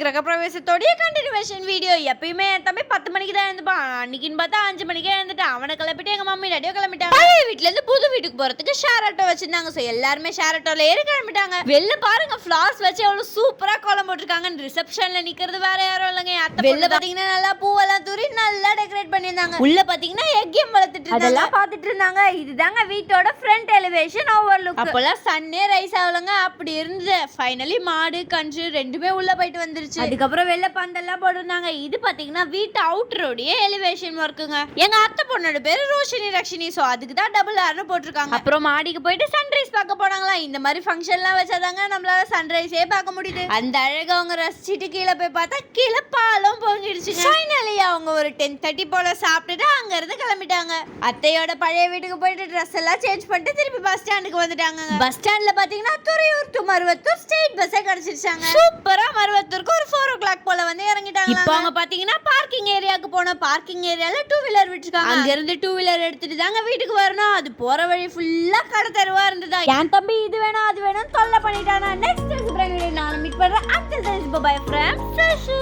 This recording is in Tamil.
கிரகப்பிரவேசத்தோடைய கண்டினியூவேஷன் வீடியோ. எப்பயுமே என் தம்பி 10 மணிக்கு தான் எழுந்துப்பான். அன்னைக்குன்னு பார்த்தா 5 மணிக்கே எழுந்துட்டான். அவனை கிளப்பிட்டு எங்க மம்மி டாடியோ கிளம்பிட்டாங்க. பழைய வீட்ல இருந்து புது வீட்டுக்கு போறதுக்கு ஷேர் ஆட்டோ வச்சிருந்தாங்க. ஸோ எல்லாருமே ஷேர் ஆட்டோல ஏறி கிளம்பிட்டாங்க. வெளில பாருங்க ஃபிளார்ஸ் வச்சு எவ்வளவு சூப்பரா கோலம் போட்டிருக்காங்க. ரிசப்ஷன்ல நிக்கிறது வேற யாரும் இல்லைங்க. அத்தை வெளில பாத்தீங்கன்னா நல்லா பூவெல்லாம் தூரி நல்லா டெக்கரேட் பண்ணியிருந்தாங்க. உள்ள பாத்தீங்கன்னா எக்கியம் வளர்த்துட்டு இருந்தாங்க. அதெல்லாம் பாத்துட்டு இருந்தாங்க. இதுதாங்க வீட்டோட ஃப்ரண்ட் எலிவேஷன் ஓவர்லுக். அப்போலாம் சன்னே ரைஸ் ஆகலங்க. அப்படி இருந்தது. ஃபைனலி மாடு கன்று ரெண்டுமே உள்ள போயிட்டு வந்துருச்சு. அதுக்கப்புறம் வெளில பந்தெல்லாம் போட்டிருந்தாங்க. இது பாத்தீங்கன்னா வீட்டு அவுட்டரோடைய எலிவேஷன் ஒர்க்குங்க. எங்க அத்தை பொண்ணோட பேரு ரோஷினி ரக்ஷினி. சோ அதுக்கு தான் டபுள் ஆர்னு போட்டிருக்காங்க. அப்புறம் மாடிக்கு போயிட்டு சன்ரைஸ் பார்க்க போனாங்களா. இந்த மாதிரி ஃபங்க்ஷன்லாம் வச்சாதாங்க நம்மளால சன்ரைஸே பார்க்க முடியுது. அந்த அழகு அவங்க ரசிச்சுட்டு கீழே போய் பார்த்தா கீழே பாலம் பொங்கிடுச்சுங்க. ஃபைனலி அவங்க ஒரு 10:30 போல சாப்பிட்டுட்டு அங்க இருந்து கிளம்பிட்டாங்க. அத்தையோட பழைய வீட்டுக்கு போயிட்டு ட்ரெஸ் எல்லாம் சேஞ்ச் பண்ணிட்டு திருப்பி பஸ் ஸ்டாண்டுக்கு வந்துட்டாங்க. பஸ் ஸ்டாண்ட்ல பாத்தீங்கன்னா துறையூர் டு மருவத்தூர் ஸ்ட்ரெயிட் பஸ்ஸே கிடைச்சிருச்சாங்க. சூப்பரா மருவத்தூருக்கு ஒரு 4 o'clock போல வந்து இறங்கிட்டாங்க. இப்போ அவங்க பாத்தீங்கன்னா பார்க்கிங் ஏரியாக்கு போன. பார்க்கிங் ஏரியால 2 வீலர் விட்டுருக்காங்க. அங்க இருந்து 2 வீலர் எடுத்துட்டு தாங்க வீட்டுக்கு வரணும். அது போற வழி ஃபுல்லா கடை தெருவா இருந்ததா. என் தம்பி இது வேணும் அது வேணும் தொல்லை பண்ணிட்டானா. நெக்ஸ்ட் நான் மீட் பண்றேன். அந்த பை ஃப்ரம் சஷு.